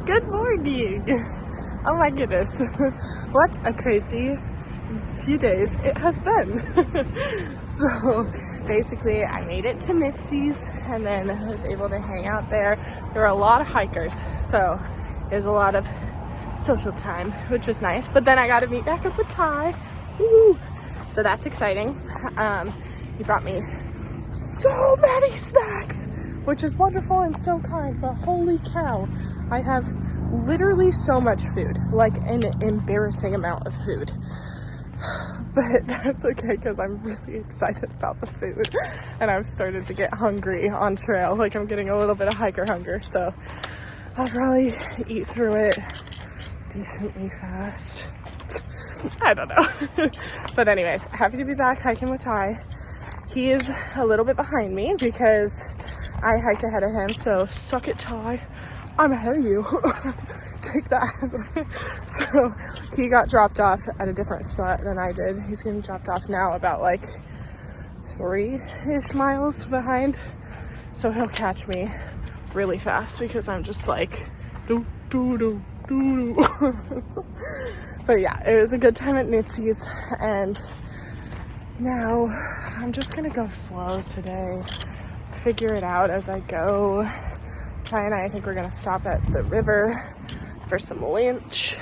Good morning! Oh my goodness, what a crazy few days it has been. So basically I made it to Mitzi's and then I was able to hang out there. There were a lot of hikers, so it was a lot of social time, which was nice. But then I got to meet back up with Ty. Woo! So that's exciting. He brought me so many snacks, which is wonderful and so kind, but holy cow, I have literally so much food, like an embarrassing amount of food. But that's okay because I'm really excited about the food and I've started to get hungry on trail. Like I'm getting a little bit of hiker hunger, so I'll probably eat through it decently fast. I don't know. But anyways, happy to be back hiking with Ty. He is a little bit behind me because I hiked ahead of him, so suck it, Ty. I'm ahead of you. Take that. So he got dropped off at a different spot than I did. He's getting dropped off now about like 3-ish miles behind. So he'll catch me really fast because I'm just like doo doo doo doo doo. But yeah, it was a good time at Mitzi's, and now I'm just gonna go slow today, figure it out as I go. Ty and I think we're gonna stop at the river for some lunch,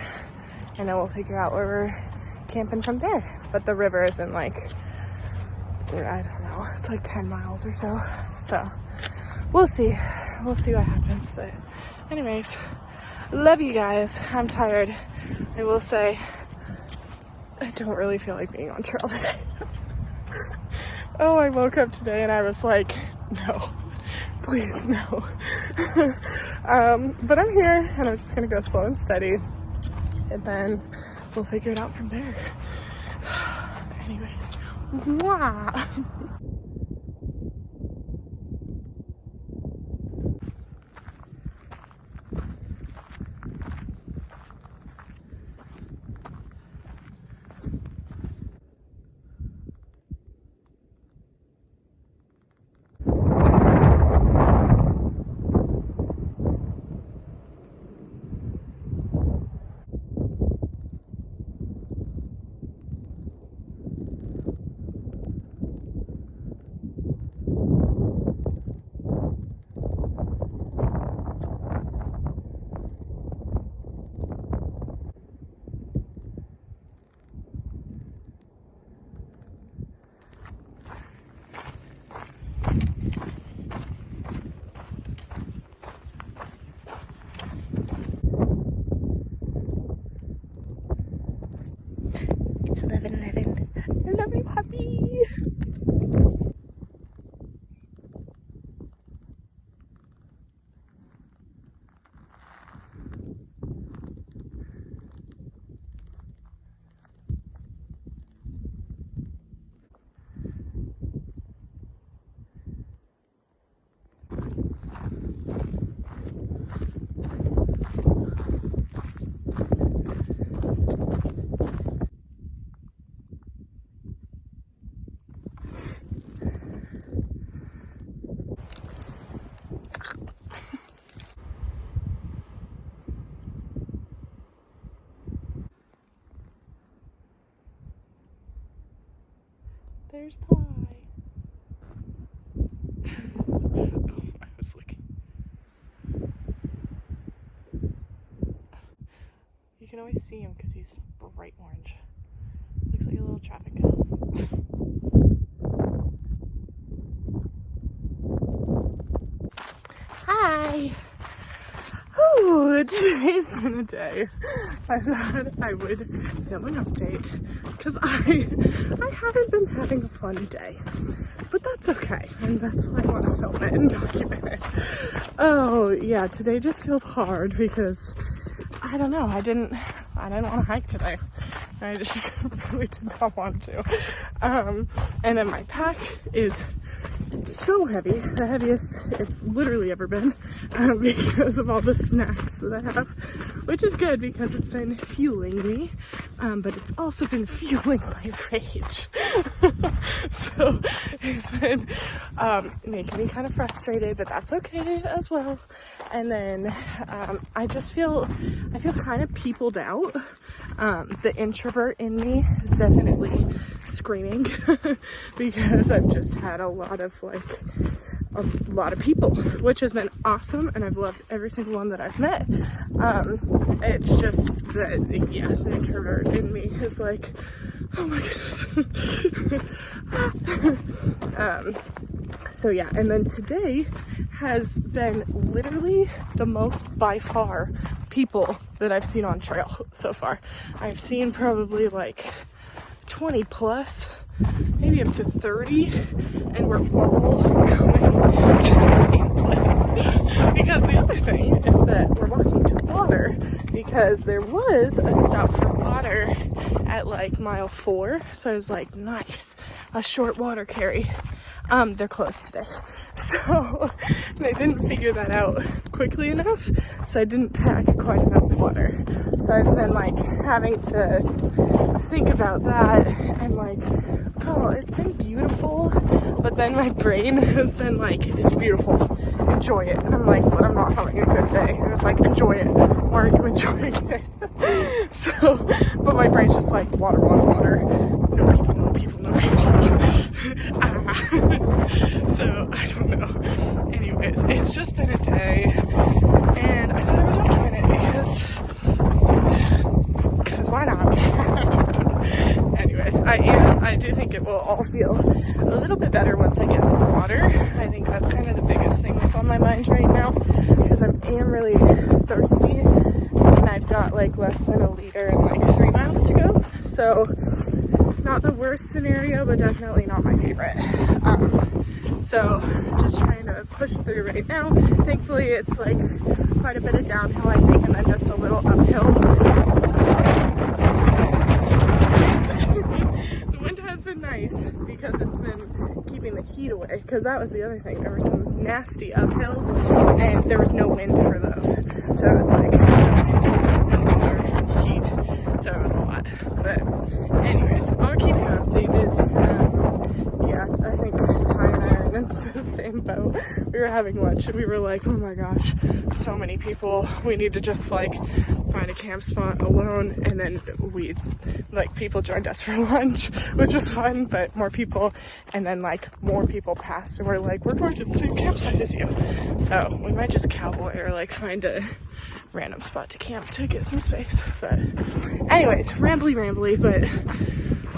and then we'll figure out where we're camping from there. But the river isn't like, I don't know, it's like 10 miles or so. So we'll see what happens. But anyways, love you guys. I'm tired. I will say I don't really feel like being on trail today. Oh, I woke up today and I was like, no, please no. But I'm here and I'm just gonna go slow and steady, and then we'll figure it out from there. Anyways, mwah. It's 11:11. I love you, puppy. There's Ty. I was looking. You can always see him because he's bright orange. Looks like a little traffic cone. Hi. Ooh, today's been a day. I thought I would film an update because I haven't been having a fun day, but that's okay, and that's why I want to film it and document it. Oh yeah, today just feels hard because I don't know, I didn't want to hike today. I just really did not want to. And then my pack is It's so heavy, the heaviest it's literally ever been, because of all the snacks that I have, which is good because it's been fueling me, but it's also been fueling my rage. So it's been making me kind of frustrated, but that's okay as well. And then I feel kind of peopled out. The introvert in me is definitely screaming because I've just had a lot of people, which has been awesome, and I've loved every single one that I've met. It's just that, yeah, the introvert in me is like, oh my goodness. So yeah, and then today has been literally the most by far people that I've seen on trail so far. I've seen probably like 20 plus, maybe up to 30, and we're all going to the same place. Because the other thing is that we're walking to water, because there was a stop for water at like mile 4, so I was like, nice, a short water carry. They're closed today, so they didn't figure that out quickly enough, so I didn't pack quite enough water. So I've been like having to think about that, and like, oh, it's been beautiful, but then my brain has been like, it's beautiful, enjoy it. And I'm like, but I'm not having a good day. And it's like, enjoy it. Why aren't you enjoying it? So, but my brain's just like, water, water, water. No people, no people, no people. So, I don't know. Anyways, it's just been a day, and I thought I would document it because why not? Anyways, I do think it will all feel a little bit better once I get some water. I think that's kind of the biggest thing that's on my mind right now, because I am really thirsty, and I've got like less than a liter and like 3 miles to go. So not the worst scenario, but definitely not my favorite. So just trying to push through right now. Thankfully it's like quite a bit of downhill, I think, and then just a little uphill. The wind has been nice because it's been keeping the heat away, because that was the other thing. There were some nasty uphills and there was no wind for those. So it was like no water, heat. So it was a lot. But anyways, I'll keep you updated. Yeah, I think Ty and I are in the same boat. We were having lunch and we were like, oh my gosh, so many people. We need to just like find a camp spot alone. And then people joined us for lunch, which was fun, but more people. And then like more people passed and we're like, we're going to the same campsite as you. So we might just cowboy or like find a random spot to camp to get some space. But anyways, rambly, but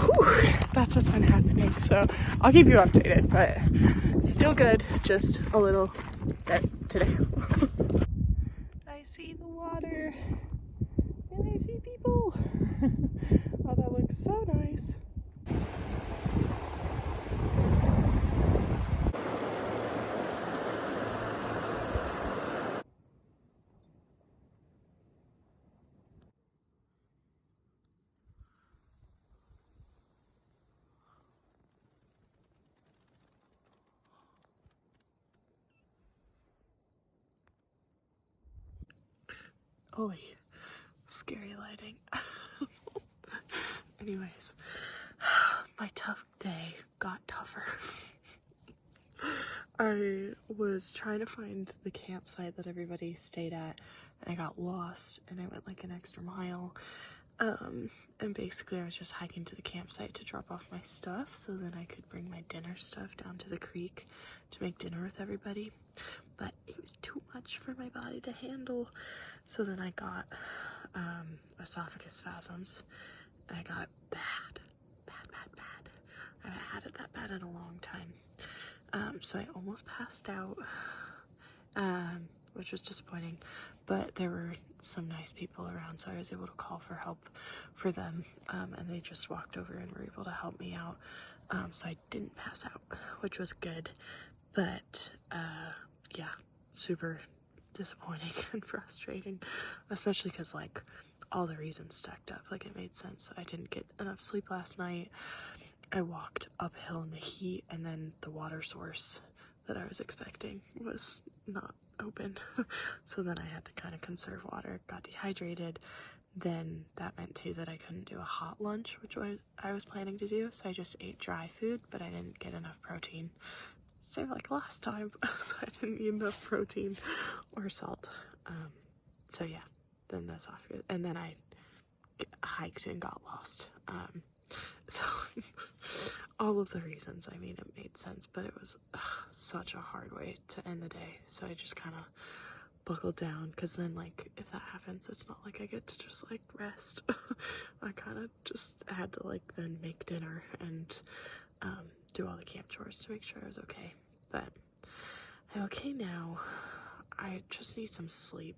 whew, that's what's been happening. So I'll keep you updated, but still good, just a little bit today. I see the water and I see people. Oh, that looks so nice. Oh, scary lighting. Anyways, my tough day got tougher. I was trying to find the campsite that everybody stayed at, and I got lost, and I went like an extra mile. And basically I was just hiking to the campsite to drop off my stuff so then I could bring my dinner stuff down to the creek to make dinner with everybody. But it was too much for my body to handle. So then I got esophagus spasms. And I got bad. I haven't had it that bad in a long time. So I almost passed out, which was disappointing, but there were some nice people around, so I was able to call for help for them, and they just walked over and were able to help me out, so I didn't pass out, which was good. But yeah, super disappointing and frustrating, especially because like all the reasons stacked up. Like it made sense. I didn't get enough sleep last night. I walked uphill in the heat, and then the water source that I was expecting was not open. So then I had to kind of conserve water, got dehydrated. Then that meant too that I couldn't do a hot lunch, which I was planning to do. So I just ate dry food, but I didn't get enough protein. Same like last time, so I didn't eat enough protein or salt. So yeah, then that's off. And then I hiked and got lost. So all of the reasons, I mean, it made sense, but it was such a hard way to end the day. So I just kind of buckled down, because then, like, if that happens, it's not like I get to just like rest. I kind of just had to like then make dinner and do all the camp chores to make sure I was okay. But I'm okay now. I just need some sleep,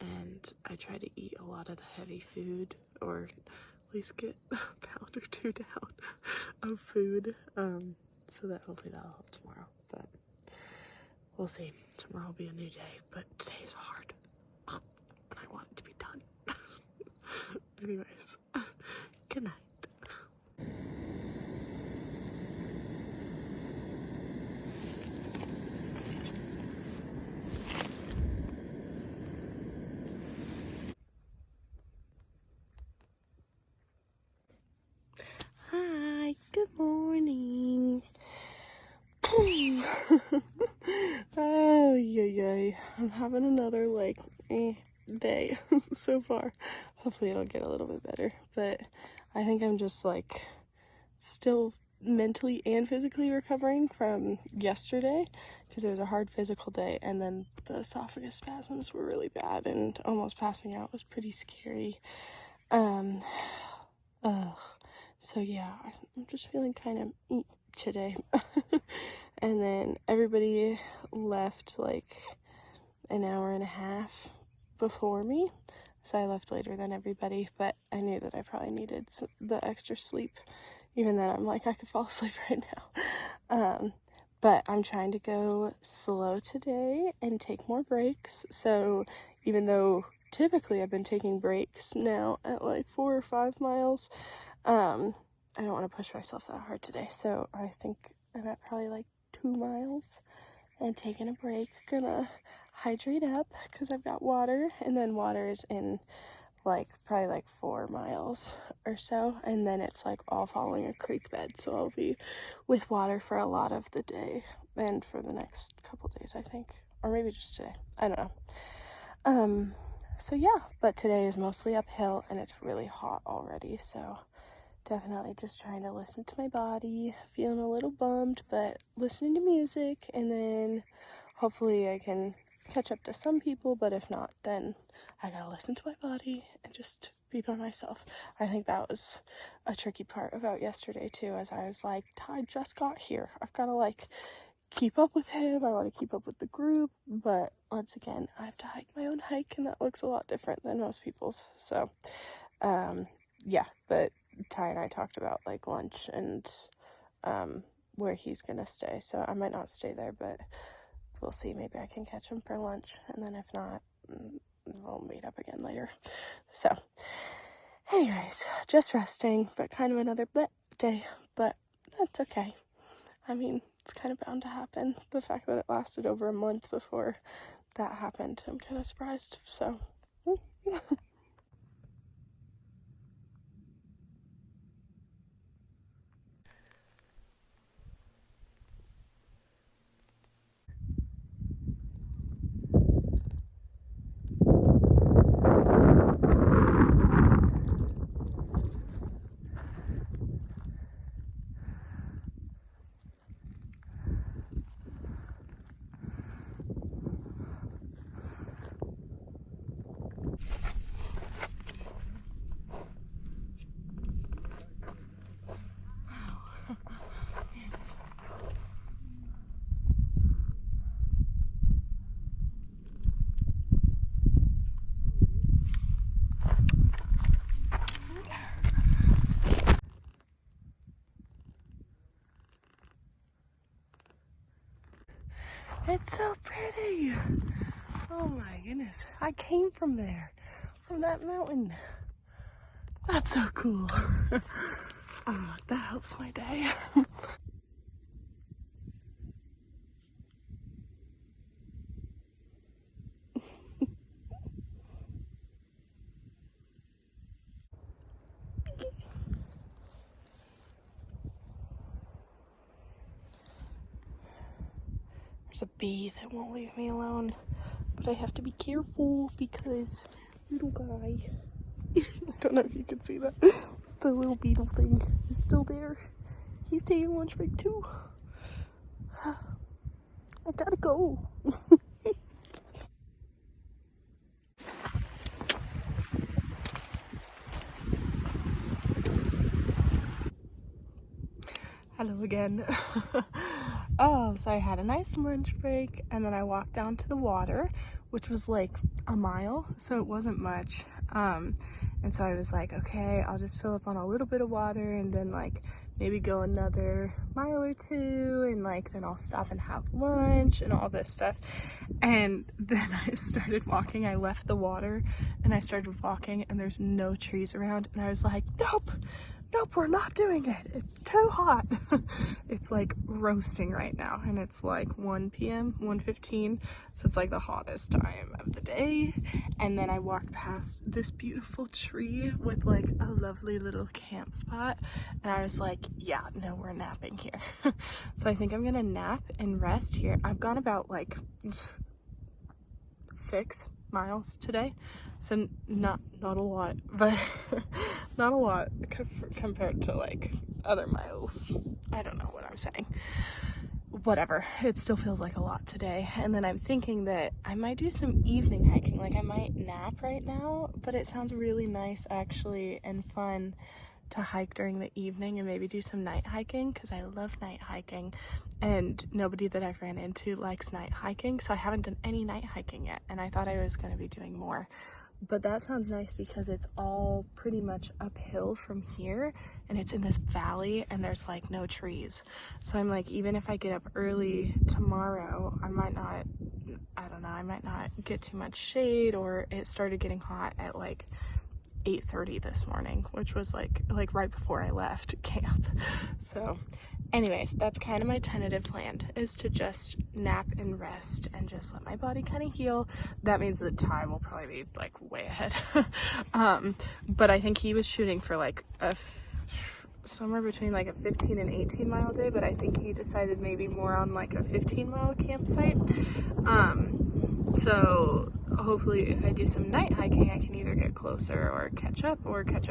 and I try to eat a lot of the heavy food, or at least get a pound or two down of food, so that hopefully that'll help tomorrow. But we'll see. Tomorrow will be a new day, but today is hard, and I want it to be done. Anyways, good night. Hi, good morning. Oh, yay. I'm having another, like, day so far. Hopefully it'll get a little bit better, but I think I'm just, like, still mentally and physically recovering from yesterday, because it was a hard physical day, and then the esophagus spasms were really bad, and almost passing out was pretty scary. So yeah, I'm just feeling kind of today. And then everybody left like an hour and a half before me, so I left later than everybody, but I knew that I probably needed the extra sleep. Even then, I'm like, I could fall asleep right now. But I'm trying to go slow today and take more breaks. So even though typically I've been taking breaks now at like 4 or 5 miles, I don't want to push myself that hard today. So I think I'm at probably like 2 miles and taking a break. Gonna hydrate up because I've got water, and then water is in like probably like 4 miles or so, and then it's like all following a creek bed, so I'll be with water for a lot of the day and for the next couple days, I think, or maybe just today, I don't know. So yeah, but today is mostly uphill and it's really hot already, so definitely just trying to listen to my body, feeling a little bummed, but listening to music, and then hopefully I can catch up to some people, but if not, then I gotta listen to my body and just be by myself. I think that was a tricky part about yesterday too, as I was like, Ty just got here, I've gotta like keep up with him, I want to keep up with the group, but once again, I have to hike my own hike, and that looks a lot different than most people's. So yeah, but Ty and I talked about like lunch and where he's gonna stay, so I might not stay there, but we'll see. Maybe I can catch him for lunch, and then if not, we'll meet up again later. So anyways, just resting, but kind of another day, but that's okay. I mean, it's kind of bound to happen. The fact that it lasted over a month before that happened, I'm kind of surprised, so it's so pretty. Oh my goodness. I came from there, from that mountain. That's so cool. That helps my day. There's a bee that won't leave me alone, but I have to be careful because little guy, I don't know if you can see that, the little beetle thing is still there. He's taking lunch break too. I gotta go. Hello again. Oh, so I had a nice lunch break and then I walked down to the water, which was like a mile, so it wasn't much. And so I was like, okay, I'll just fill up on a little bit of water and then like maybe go another mile or two and like then I'll stop and have lunch and all this stuff. And then I started walking. I left the water and I started walking and there's no trees around and I was like, nope, we're not doing it. It's too hot. It's like roasting right now and it's like 1 p.m, 1:15. So it's like the hottest time of the day. And then I walked past this beautiful tree with like a lovely little camp spot. And I was like, yeah, no, we're napping here. So I think I'm gonna nap and rest here. I've gone about like 6 miles today, so not a lot, but not a lot compared to like other miles. I don't know what I'm saying. Whatever, it still feels like a lot today. And then I'm thinking that I might do some evening hiking. Like I might nap right now, but it sounds really nice actually and fun to hike during the evening and maybe do some night hiking because I love night hiking and nobody that I've ran into likes night hiking, so I haven't done any night hiking yet and I thought I was going to be doing more. But that sounds nice because it's all pretty much uphill from here and it's in this valley and there's like no trees. So I'm like, even if I get up early tomorrow, I might not get too much shade, or it started getting hot at like 8:30 this morning, which was like right before I left camp. So anyways, that's kind of my tentative plan, is to just nap and rest and just let my body kind of heal. That means the time will probably be like way ahead. But I think he was shooting for like somewhere between like a 15 and 18 mile day, but I think he decided maybe more on like a 15-mile campsite. So hopefully if I do some night hiking, I can either get closer or catch up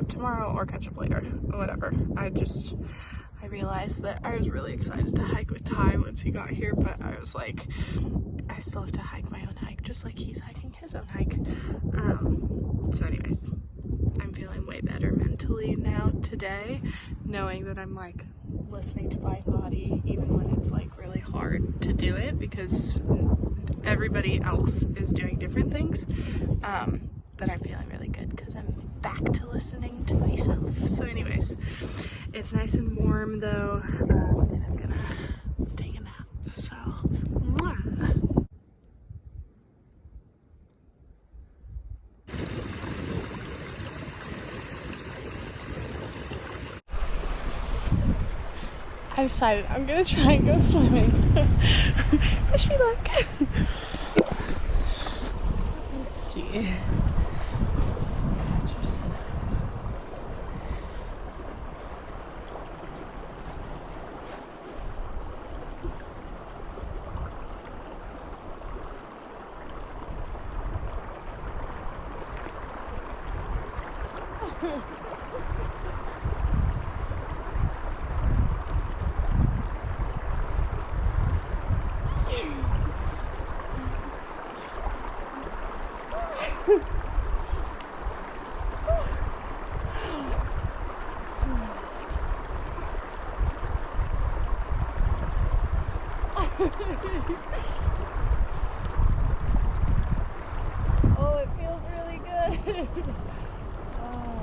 tomorrow or catch up later, or whatever. I realized that I was really excited to hike with Ty once he got here, but I was like, I still have to hike my own hike, just like he's hiking his own hike. So anyways, I'm feeling way better mentally now today, knowing that I'm like listening to my body even when it's like really hard to do it because everybody else is doing different things. But I'm feeling really good because I'm back to listening to myself. So anyways, it's nice and warm though, and I'm gonna take a nap. So mwah. I decided I'm gonna try and go swimming. Wish me luck. Let's see. Oh, it feels really good. Oh.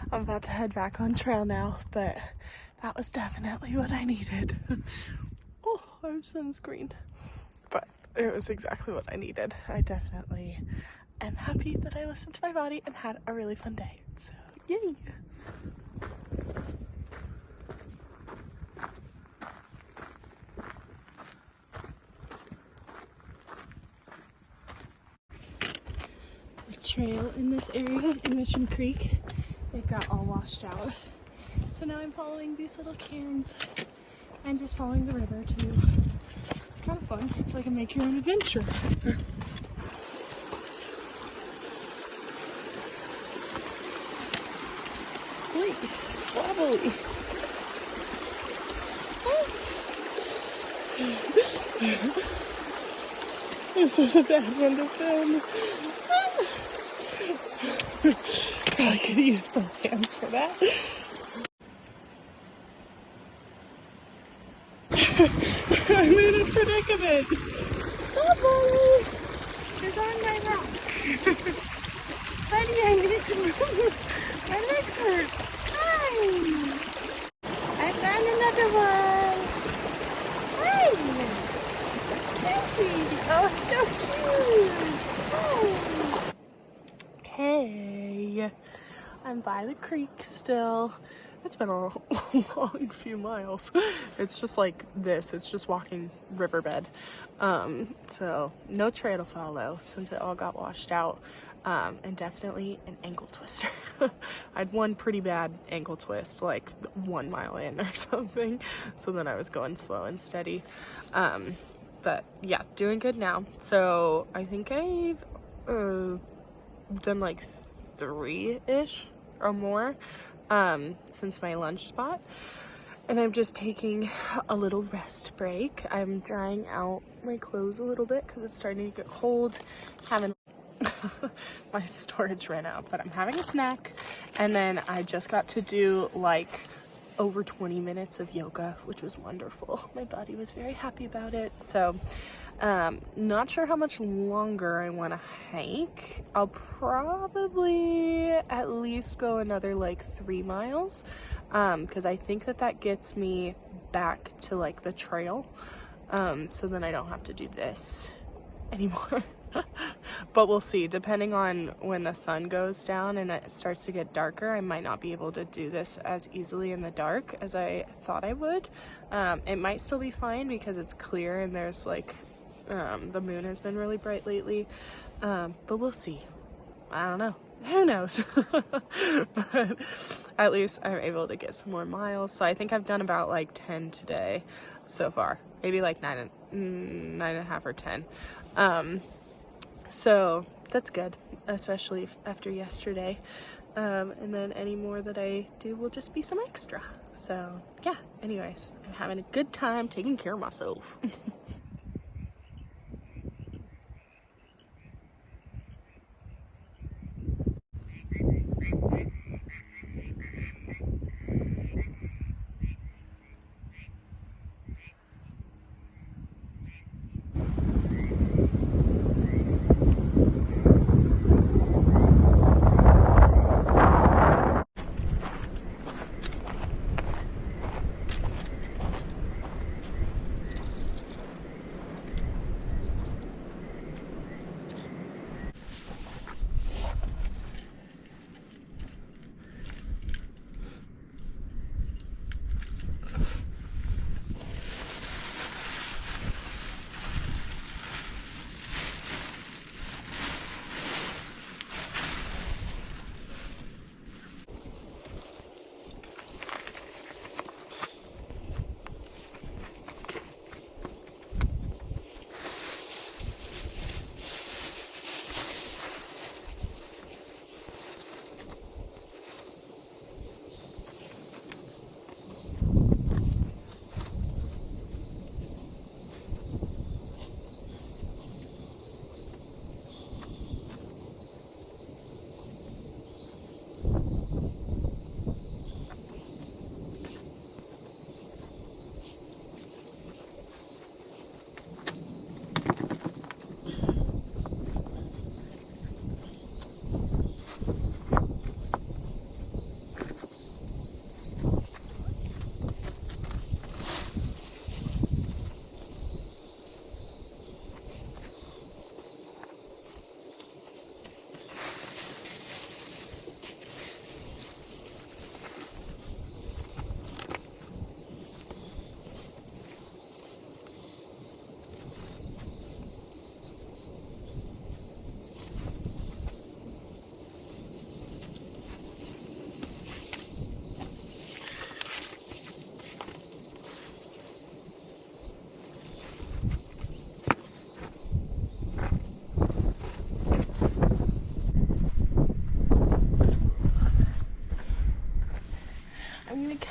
I'm about to head back on trail now, but that was definitely what I needed. Oh, I have sunscreen. But it was exactly what I needed. I definitely am happy that I listened to my body and had a really fun day. So, yay! The trail in this area in Mission Creek, it got all washed out. So now I'm following these little cairns and just following the river too. It's kind of fun. It's like a make your own adventure. Wait, it's wobbly. This was a bad one to film. Probably could use both hands for that. I'm in a predicament. Somebody is on my rock. Honey, I need to move. My legs hurt. Hi. I found another one. Hi. Cassie. Oh, so cute. Hi. Hey. I'm by the creek still. It's been a long few miles. It's just like this. It's just walking riverbed. So no trail to follow since it all got washed out. And definitely an ankle twister. I had one pretty bad ankle twist, like 1 mile in or something. So then I was going slow and steady. But yeah, doing good now. So I think I've done like 3-ish or more since my lunch spot, and I'm just taking a little rest break. I'm drying out my clothes a little bit because it's starting to get cold. Having my storage ran out, but I'm having a snack, and then I just got to do like over 20 minutes of yoga, which was wonderful. My body was very happy about it. So not sure how much longer I want to hike. I'll probably at least go another like 3 miles, because I think that gets me back to like the trail, so then I don't have to do this anymore. But we'll see. Depending on when the sun goes down and it starts to get darker, I might not be able to do this as easily in the dark as I thought I would. It might still be fine because it's clear and there's like the moon has been really bright lately, but we'll see. I don't know. Who knows? But at least I'm able to get some more miles. So I think I've done about like 10 today so far, maybe like 9.5 or 10. So that's good, especially after yesterday. And then any more that I do will just be some extra. So yeah, anyways, I'm having a good time taking care of myself.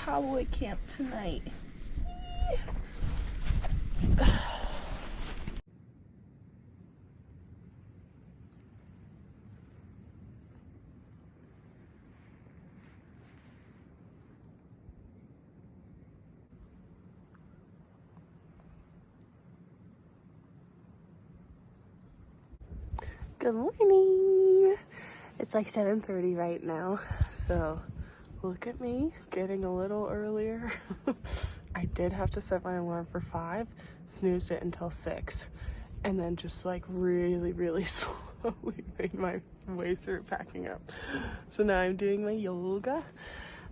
cowboy camp tonight. Good morning. It's like 7:30 right now, so look at me getting a little earlier. I did have to set my alarm for 5, snoozed it until 6, and then just like really slowly made my way through packing up. So now I'm doing my yoga.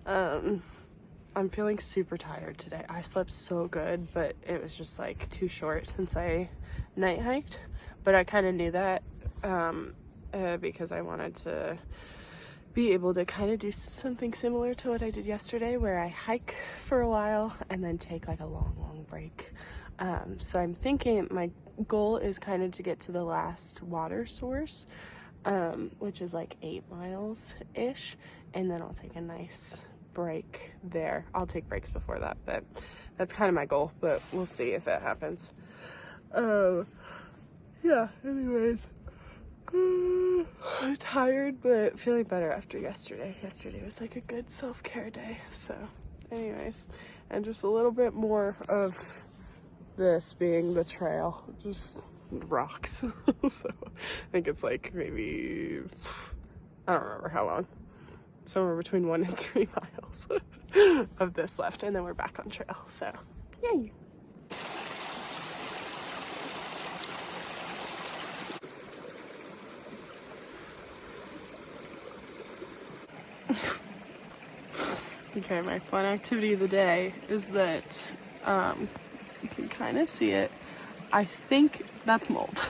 I'm feeling super tired today. I slept so good, but it was just like too short since I night hiked, but I kind of knew that because I wanted to be able to kind of do something similar to what I did yesterday, where I hike for a while and then take like a long break. So I'm thinking my goal is kind of to get to the last water source, which is like 8 miles ish, and then I'll take a nice break there. I'll take breaks before that, but that's kind of my goal, but we'll see if that happens. Yeah, anyways. I'm tired, but feeling better after yesterday. Yesterday was like a good self-care day. So anyways, and just a little bit more of this being the trail, just rocks. So I think it's like maybe, I don't remember how long, somewhere between 1 and 3 miles of this left, and then we're back on trail. So yay. Okay, my fun activity of the day is that you can kind of see it. I think that's mold.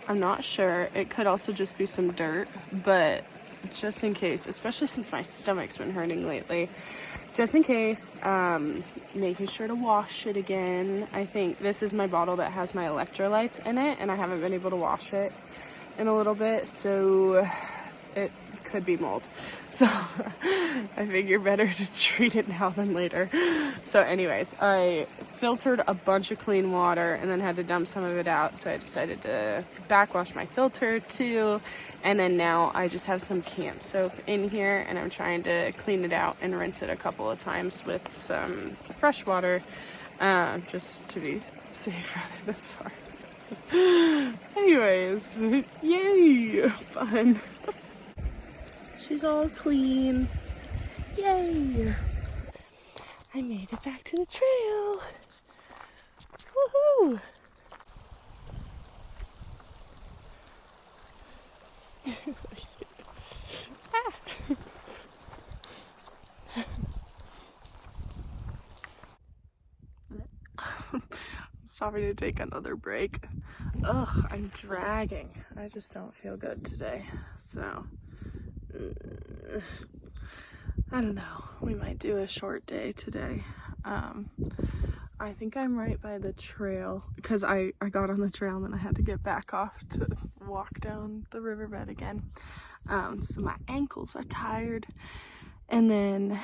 I'm not sure. It could also just be some dirt, but just in case, especially since my stomach's been hurting lately, just in case, making sure to wash it again. I think this is my bottle that has my electrolytes in it, and I haven't been able to wash it in a little bit, so it could be mold. So I figure better to treat it now than later. So anyways, I filtered a bunch of clean water and then had to dump some of it out, so I decided to backwash my filter too, and then now I just have some camp soap in here, and I'm trying to clean it out and rinse it a couple of times with some fresh water, just to be safe rather than sorry. Anyways, yay, fun. She's all clean. Yay! I made it back to the trail. Woohoo! Stopping to take another break. Ugh, I'm dragging. I just don't feel good today. So I don't know, we might do a short day today. I think I'm right by the trail because I got on the trail and then I had to get back off to walk down the riverbed again. So my ankles are tired, and then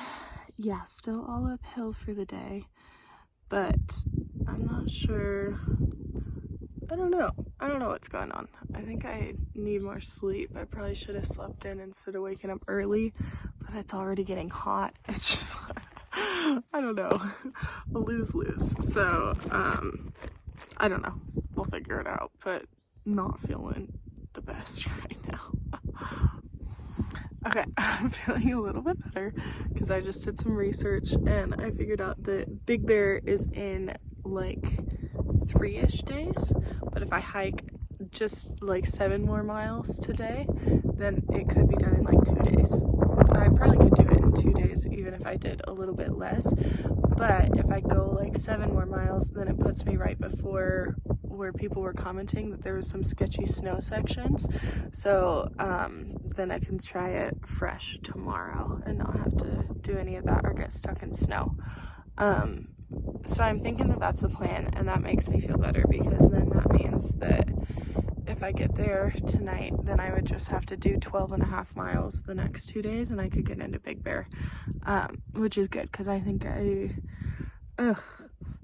yeah, still all uphill for the day, but I'm not sure. I don't know what's going on. I think I need more sleep. I probably should have slept in instead of waking up early, but it's already getting hot. It's just, I don't know, a lose-lose. So, I don't know. We'll figure it out, but not feeling the best right now. Okay, I'm feeling a little bit better because I just did some research and I figured out that Big Bear is in like 3-ish days, but if I hike just like 7 more miles today, then it could be done in like 2 days. I probably could do it in 2 days even if I did a little bit less, but if I go like 7 more miles, then it puts me right before where people were commenting that there was some sketchy snow sections. So then I can try it fresh tomorrow and not have to do any of that or get stuck in snow. So I'm thinking that that's the plan, and that makes me feel better because then that means that if I get there tonight, then I would just have to do 12.5 miles the next 2 days, and I could get into Big Bear, which is good because I think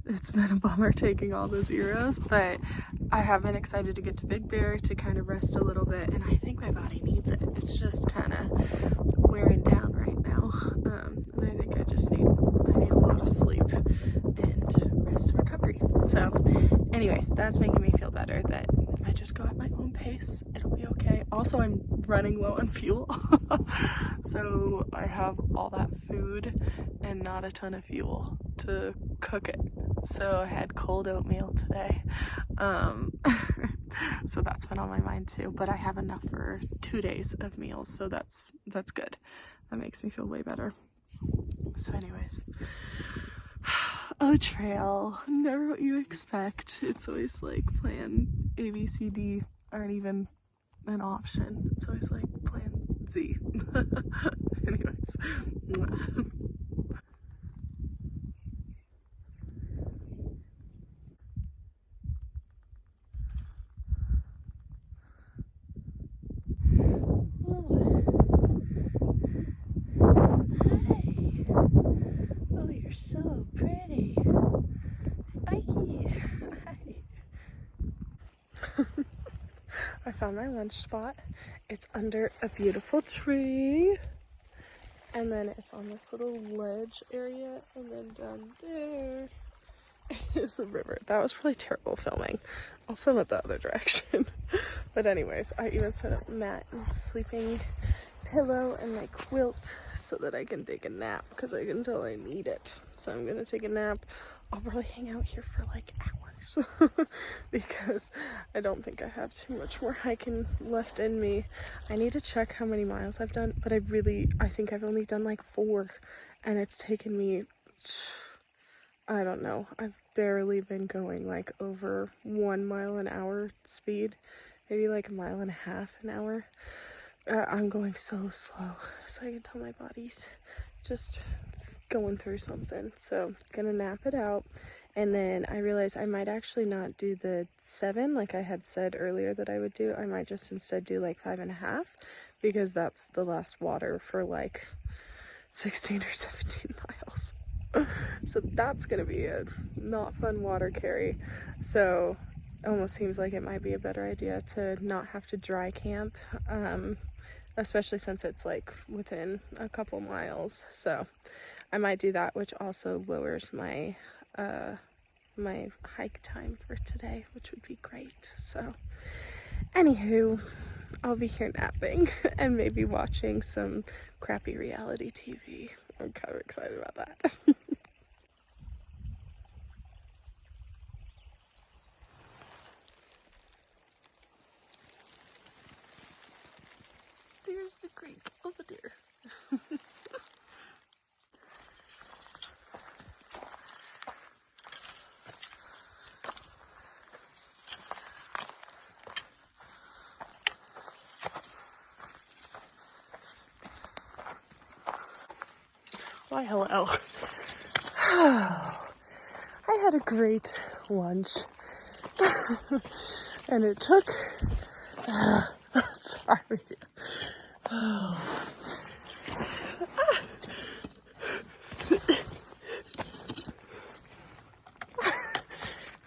it's been a bummer taking all those Euros, but I have been excited to get to Big Bear to kind of rest a little bit, and I think my body needs it. It's just kind of wearing down right now, and I think I need a lot of sleep and rest and recovery. So anyways, that's making me feel better that if I just go at my own pace, it'll be okay. Also, I'm running low on fuel, so I have all that food and not a ton of fuel to cook it. So I had cold oatmeal today. So that's been on my mind too, but I have enough for 2 days of meals, so that's good. That makes me feel way better. So anyways, trail, never what you expect. It's always like plan A, B, C, D aren't even an option. It's always like plan Z. Anyways. You're so pretty. Spiky. Hi. I found my lunch spot. It's under a beautiful tree. And then it's on this little ledge area. And then down there is a river. That was really terrible filming. I'll film it the other direction. But anyways, I even set up mat and sleeping pillow and my quilt so that I can take a nap because I can tell I need it. So I'm gonna take a nap. I'll probably hang out here for like hours because I don't think I have too much more hiking left in me. I need to check how many miles I've done, but I think I've only done like 4, and it's taken me, I don't know, I've barely been going like over 1 mile an hour speed, maybe like 1.5 miles an hour. I'm going so slow, so I can tell my body's just going through something. So gonna nap it out, and then I realized I might actually not do the 7 like I had said earlier that I would do. I might just instead do like 5.5 because that's the last water for like 16 or 17 miles. So that's gonna be a not fun water carry. So almost seems like it might be a better idea to not have to dry camp, especially since it's like within a couple miles. So I might do that, which also lowers my my hike time for today, which would be great. So anywho, I'll be here napping and maybe watching some crappy reality TV. I'm kind of excited about that. There's the creek over there. Why, hello. I had a great lunch. And it took... sorry.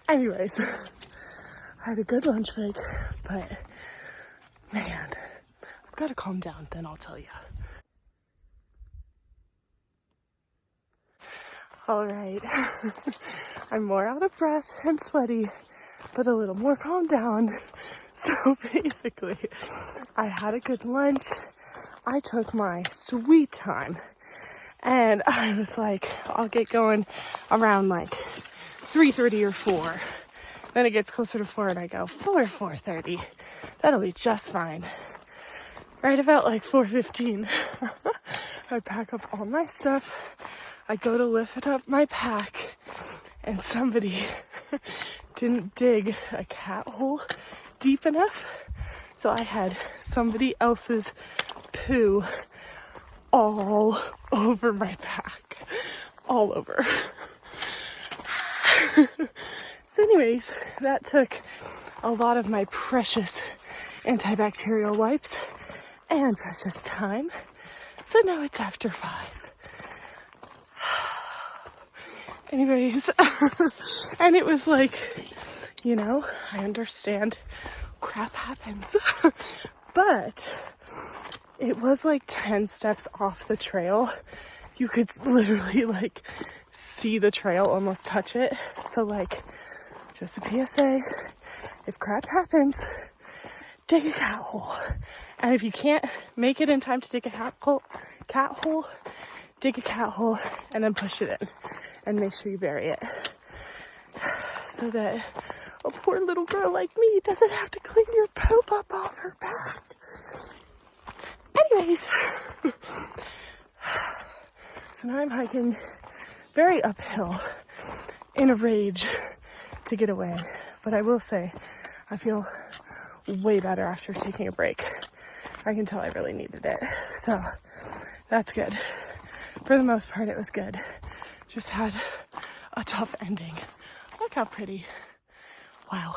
Anyways, I had a good lunch break, but man, I've got to calm down, then I'll tell you. Alright, I'm more out of breath and sweaty, but a little more calmed down. So basically, I had a good lunch. I took my sweet time, and I was like, I'll get going around like 3:30 or 4. Then it gets closer to 4 and I go 4:30. That'll be just fine. Right about like 4:15, I pack up all my stuff. I go to lift up my pack, and somebody didn't dig a cat hole deep enough. So I had somebody else's poo all over my pack. All over. So anyways, that took a lot of my precious antibacterial wipes and precious time. So now it's after 5. Anyways, and it was like, you know, I understand crap happens, but it was like 10 steps off the trail. You could literally like see the trail, almost touch it. So like, just a PSA, if crap happens, dig a cat hole. And if you can't make it in time to dig a cat hole, dig a cat hole and then push it in and make sure you bury it so that a poor little girl like me doesn't have to clean your poop up off her back. Anyways, so now I'm hiking very uphill in a rage to get away. But I will say, I feel way better after taking a break. I can tell I really needed it. So that's good. For the most part, it was good. Just had a tough ending. Look how pretty. Wow.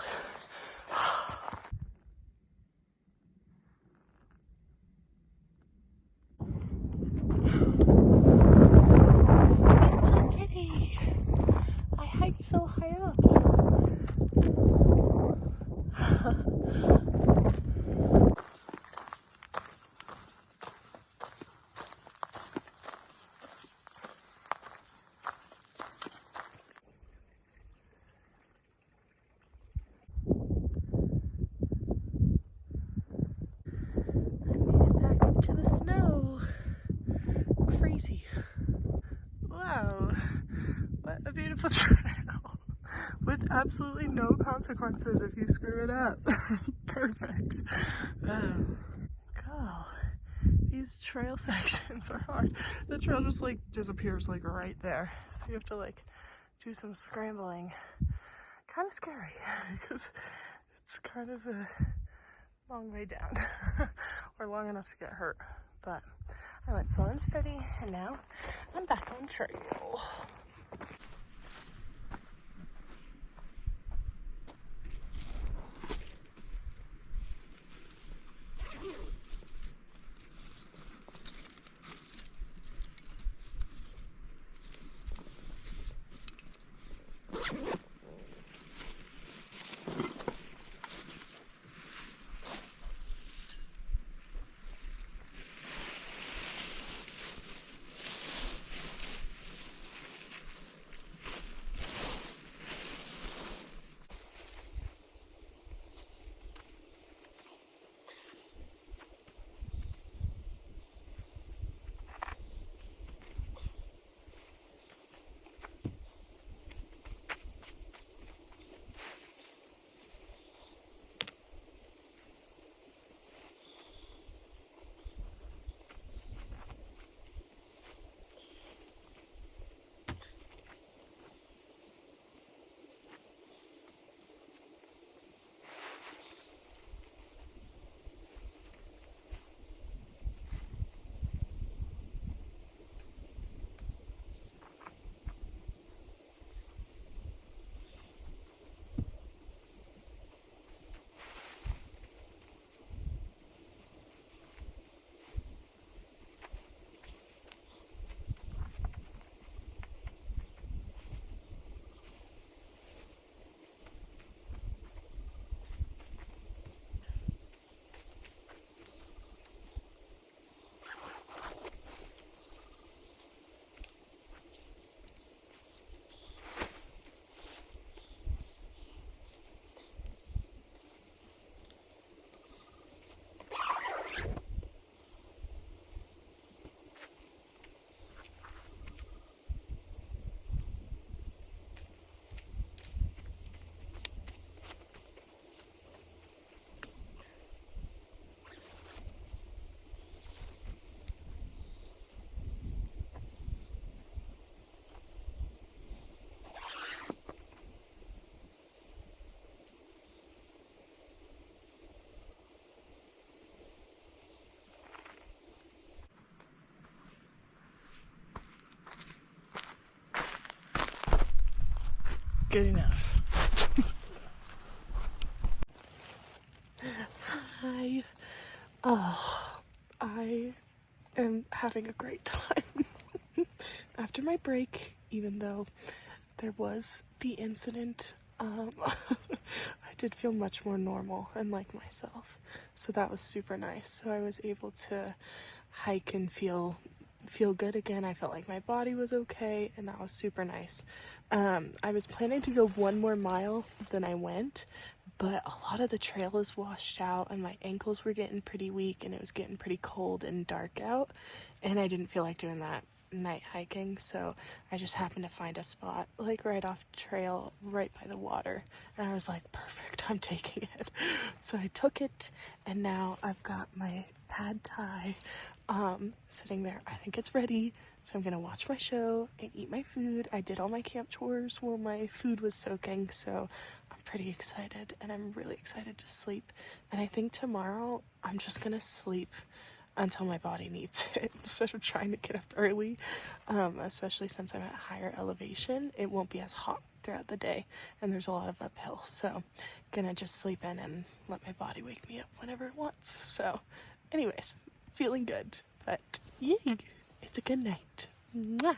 It's so pretty. I hiked so high up. Back up to the snow. Crazy. Wow. What a beautiful trail. With absolutely no consequences if you screw it up. Perfect. Oh. God. These trail sections are hard. The trail just like disappears like right there. So you have to like do some scrambling. Kind of scary because it's kind of a long way down or long enough to get hurt. But I went slow and steady and now I'm back on trail. Good enough. Hi. Oh, I am having a great time after my break, even though there was the incident. I did feel much more normal and like myself, so that was super nice. So I was able to hike and feel good again. I felt like my body was okay, and that was super nice. I was planning to go one more mile than I went, but a lot of the trail is washed out and my ankles were getting pretty weak and it was getting pretty cold and dark out, and I didn't feel like doing that night hiking, so I just happened to find a spot like right off trail right by the water, and I was like, perfect, I'm taking it. So I took it, and now I've got my pad thai sitting there. I think it's ready, so I'm gonna watch my show and eat my food. I did all my camp chores while my food was soaking, so I'm pretty excited, and I'm really excited to sleep. And I think tomorrow I'm just gonna sleep until my body needs it instead of trying to get up early, especially since I'm at higher elevation. It won't be as hot throughout the day, and there's a lot of uphill, so gonna just sleep in and let my body wake me up whenever it wants. So anyways, feeling good, but yay, it's a good night. Mwah.